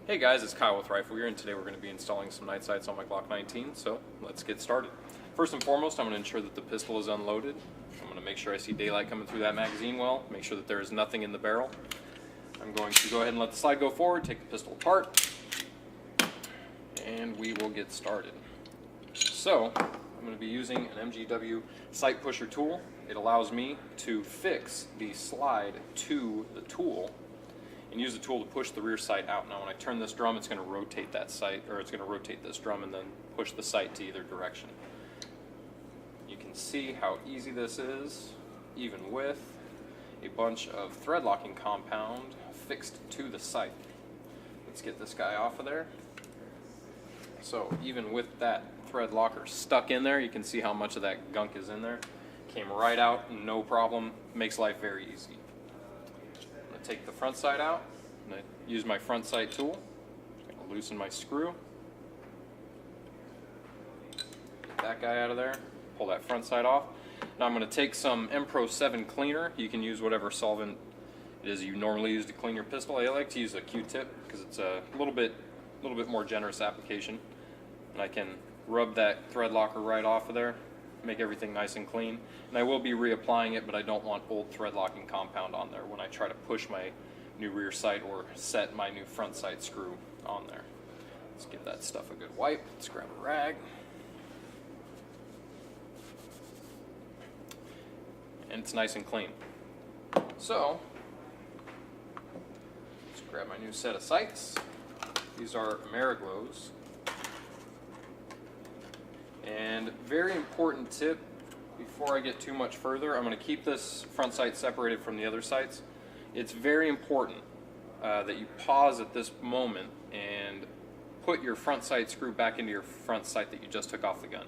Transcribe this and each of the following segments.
Hey guys, it's Kyle with RifleGear, and today we're going to be installing some night sights on my Glock 19, so let's get started. First and foremost, I'm going to ensure that the pistol is unloaded. I'm going to make sure I see daylight coming through that magazine well, make sure that there is nothing in the barrel. I'm going to go ahead and let the slide go forward, take the pistol apart, and we will get started. So, I'm going to be using an MGW sight pusher tool. It allows me to fix the slide to the tool and use the tool to push the rear sight out. Now when I turn this drum, it's going to rotate that sight, or it's going to rotate this drum and then push the sight to either direction. You can see how easy this is, even with a bunch of thread locking compound fixed to the sight. Let's get this guy off of there. So even with that thread locker stuck in there, you can see how much of that gunk is in there. Came right out, no problem, makes life very easy. I'm going to take the front sight out, I'm going to use my front sight tool, I'm going to loosen my screw, get that guy out of there, pull that front sight off. Now I'm going to take some M-Pro 7 cleaner. You can use whatever solvent it is you normally use to clean your pistol. I like to use a Q-tip because it's a little bit more generous application, and I can rub that thread locker right off of there, make everything nice and clean. And I will be reapplying it, but I don't want old thread locking compound on there when I try to push my new rear sight or set my new front sight screw on there. Let's give that stuff a good wipe. Let's grab a rag. And it's nice and clean. So, let's grab my new set of sights. These are Ameriglows. And very important tip, before I get too much further, I'm going to keep this front sight separated from the other sights. It's very important that you pause at this moment and put your front sight screw back into your front sight that you just took off the gun.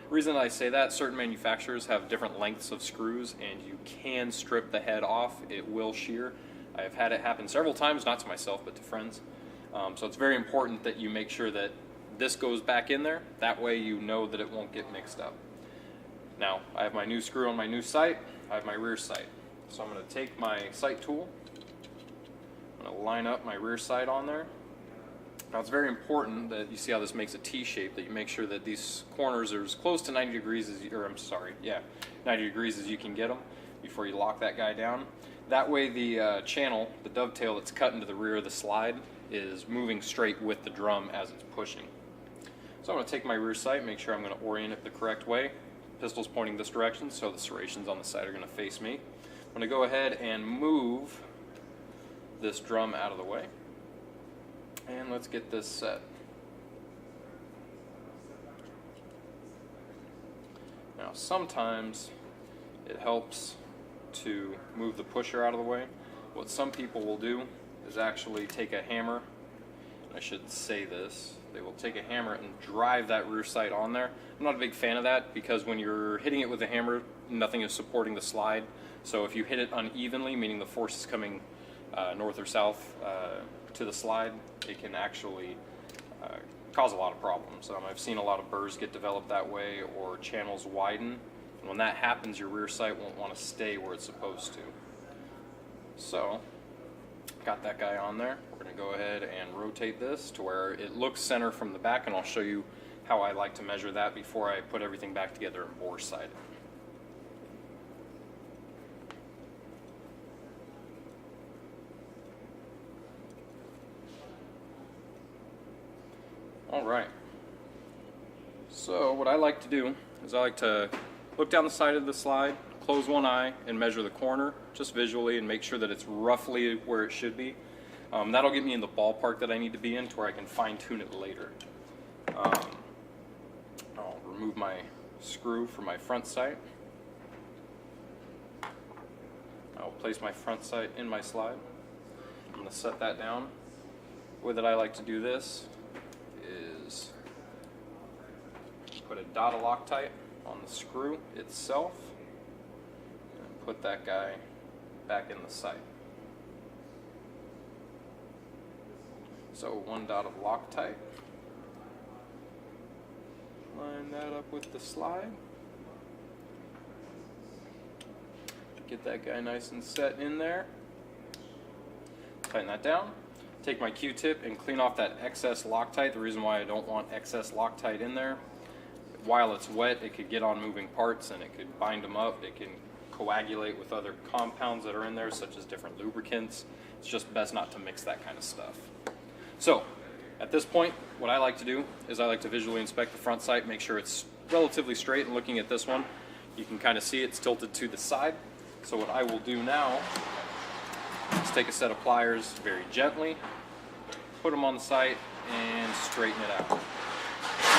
The reason I say that, certain manufacturers have different lengths of screws and you can strip the head off. It will shear. I've had it happen several times, not to myself but to friends. So it's very important that you make sure that this goes back in there. That way you know that it won't get mixed up. Now, I have my new screw on my new sight. I have my rear sight. So I'm going to take my sight tool. I'm going to line up my rear sight on there. Now it's very important that you see how this makes a T shape, that you make sure that these corners are as close to 90 degrees as 90 degrees as you can get them before you lock that guy down. That way the channel, the dovetail that's cut into the rear of the slide, is moving straight with the drum as it's pushing. So I'm going to take my rear sight, make sure I'm going to orient it the correct way. Pistol's pointing this direction, so the serrations on the side are going to face me. I'm going to go ahead and move this drum out of the way. And let's get this set. Now sometimes it helps to move the pusher out of the way. What some people will do is actually take a hammer, and I should say this, they will take a hammer and drive that rear sight on there. I'm not a big fan of that because when you're hitting it with a hammer, nothing is supporting the slide. So if you hit it unevenly, meaning the force is coming north or south to the slide, it can actually cause a lot of problems. I've seen a lot of burrs get developed that way or channels widen. And when that happens, your rear sight won't want to stay where it's supposed to. So, got that guy on there. We're going to go ahead and rotate this to where it looks center from the back, and I'll show you how I like to measure that before I put everything back together and bore sight it. Alright, so what I like to do is I like to look down the side of the slide, close one eye, and measure the corner just visually and make sure that it's roughly where it should be. That'll get me in the ballpark that I need to be in to where I can fine tune it later. I'll remove my screw for my front sight. I'll place my front sight in my slide. I'm going to set that down. The way that I like to do this is put a dot of Loctite on the screw itself and put that guy back in the sight. So one dot of Loctite, line that up with the slide, get that guy nice and set in there, tighten that down. take my Q-tip and clean off that excess Loctite. The reason why I don't want excess Loctite in there, while it's wet, it could get on moving parts and it could bind them up. It can coagulate with other compounds that are in there, such as different lubricants. It's just best not to mix that kind of stuff. So, at this point, what I like to do is I like to visually inspect the front sight, make sure it's relatively straight. And looking at this one, you can kind of see it's tilted to the side. So what I will do now is take a set of pliers very gently, put them on the sight, and straighten it out. You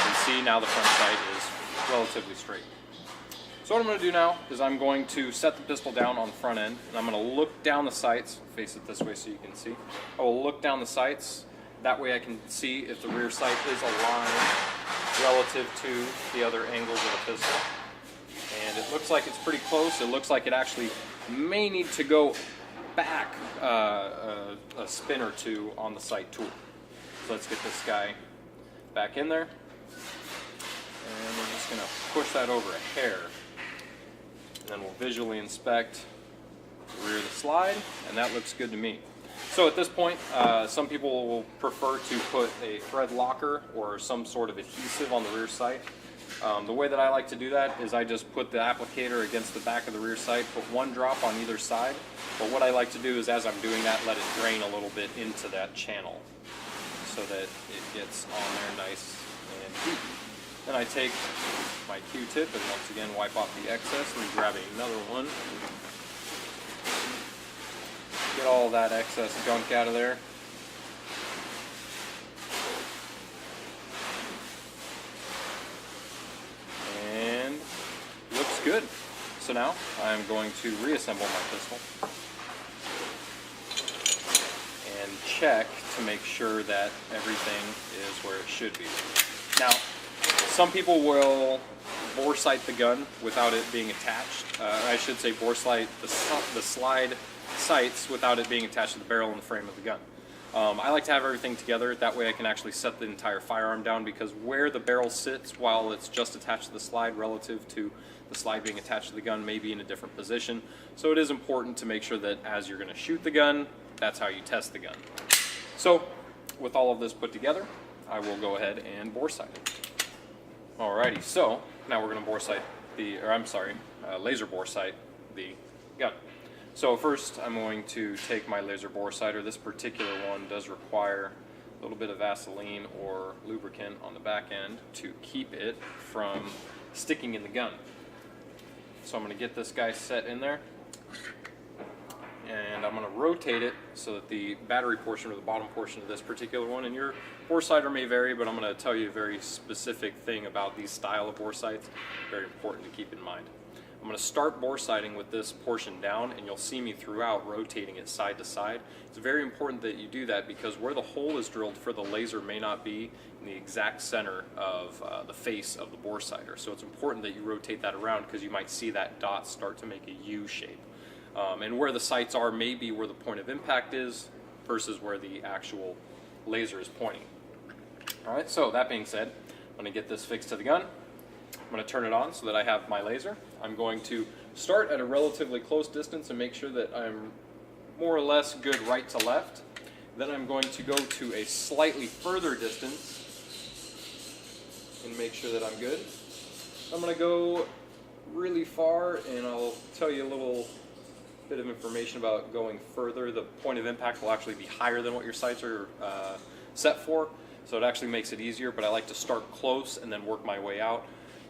can see now the front sight is relatively straight. So what I'm going to do now is I'm going to set the pistol down on the front end, and I'm going to look down the sights, face it this way so you can see. I will look down the sights, that way I can see if the rear sight is aligned relative to the other angles of the pistol. And it looks like it's pretty close. It looks like it actually may need to go back a spin or two on the sight tool. So let's get this guy back in there. And we're just going to push that over a hair. And then we'll visually inspect the rear of the slide, and that looks good to me. So at this point, some people will prefer to put a thread locker or some sort of adhesive on the rear sight. The way that I like to do that is I just put the applicator against the back of the rear sight, put one drop on either side. But what I like to do is as I'm doing that, let it drain a little bit into that channel so that it gets on there nice and deep. Then I take my Q-tip and once again wipe off the excess and grab another one. Get all that excess gunk out of there. And looks good. So now I'm going to reassemble my pistol and check to make sure that everything is where it should be. Now, some people will bore sight the gun without it being attached. I should say bore sight the slide sights without it being attached to the barrel and the frame of the gun. I like to have everything together, that way I can actually set the entire firearm down, because where the barrel sits while it's just attached to the slide relative to the slide being attached to the gun may be in a different position. So it is important to make sure that as you're going to shoot the gun, that's how you test the gun. So with all of this put together, I will go ahead and bore sight it. Alrighty, so now we're going to bore sight laser bore sight the gun. So first I'm going to take my laser bore sighter. This particular one does require a little bit of Vaseline or lubricant on the back end to keep it from sticking in the gun. So I'm going to get this guy set in there, and I'm going to rotate it so that the battery portion or the bottom portion of this particular one, and your bore sighter may vary, but I'm going to tell you a very specific thing about these style of bore sights, very important to keep in mind. I'm going to start bore sighting with this portion down, and you'll see me throughout rotating it side to side. It's very important that you do that because where the hole is drilled for the laser may not be in the exact center of the face of the bore sighter. So it's important that you rotate that around because you might see that dot start to make a U shape. And where the sights are may be where the point of impact is versus where the actual laser is pointing. Alright, so that being said, I'm going to get this fixed to the gun. I'm going to turn it on so that I have my laser. I'm going to start at a relatively close distance and make sure that I'm more or less good right to left. Then I'm going to go to a slightly further distance and make sure that I'm good. I'm going to go really far, and I'll tell you a little bit of information about going further. The point of impact will actually be higher than what your sights are set for, so it actually makes it easier, but I like to start close and then work my way out.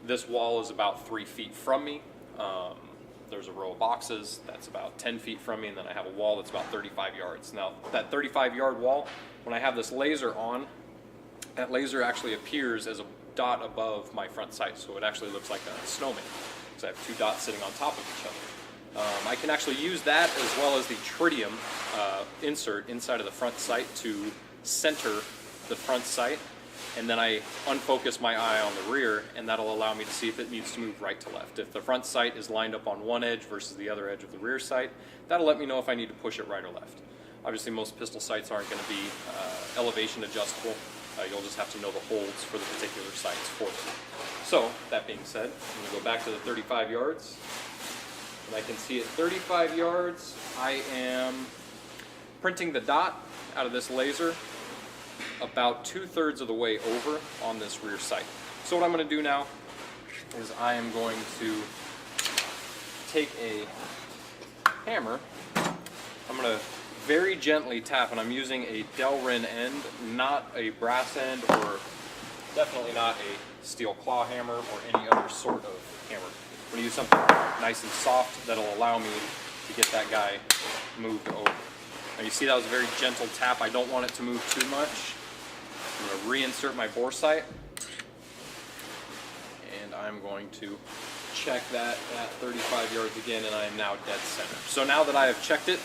This wall is about 3 feet from me. There's a row of boxes that's about 10 feet from me, and then I have a wall that's about 35 yards. Now, that 35-yard wall, when I have this laser on, that laser actually appears as a dot above my front sight, so it actually looks like a snowman. So I have two dots sitting on top of each other. I can actually use that as well as the tritium insert inside of the front sight to center the front sight, and then I unfocus my eye on the rear, and that'll allow me to see if it needs to move right to left. If the front sight is lined up on one edge versus the other edge of the rear sight, that'll let me know if I need to push it right or left. Obviously most pistol sights aren't going to be elevation adjustable. You'll just have to know the holds for the particular sights for them. So, that being said, I'm going to go back to the 35 yards. And I can see at 35 yards, I am printing the dot out of this laser about 2/3 of the way over on this rear sight. So what I'm going to do now is I am going to take a hammer. I'm going to very gently tap, and I'm using a Delrin end, not a brass end, or definitely not a steel claw hammer or any other sort of hammer. I'm going to use something nice and soft that'll allow me to get that guy moved over. Now you see that was a very gentle tap. I don't want it to move too much. I'm going to reinsert my bore sight, and I'm going to check that at 35 yards again, and I am now dead center. So now that I have checked it,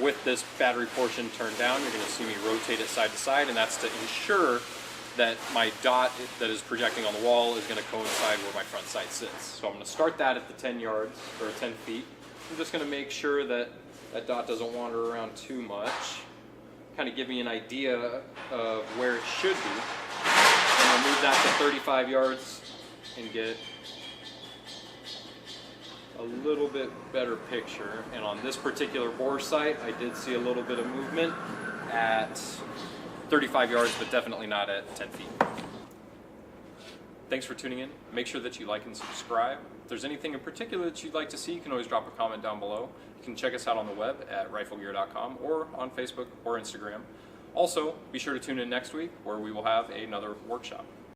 with this battery portion turned down, you're going to see me rotate it side to side, and that's to ensure that my dot that is projecting on the wall is going to coincide where my front sight sits. So I'm going to start that at the 10 yards, or 10 feet. I'm just going to make sure that that dot doesn't wander around too much. Kind of give me an idea of where it should be. And I'll move that to 35 yards and get a little bit better picture. And on this particular bore sight, I did see a little bit of movement at 35 yards, but definitely not at 10 feet. Thanks for tuning in. Make sure that you like and subscribe. If there's anything in particular that you'd like to see, you can always drop a comment down below. You can check us out on the web at RifleGear.com or on Facebook or Instagram. Also, be sure to tune in next week where we will have another workshop.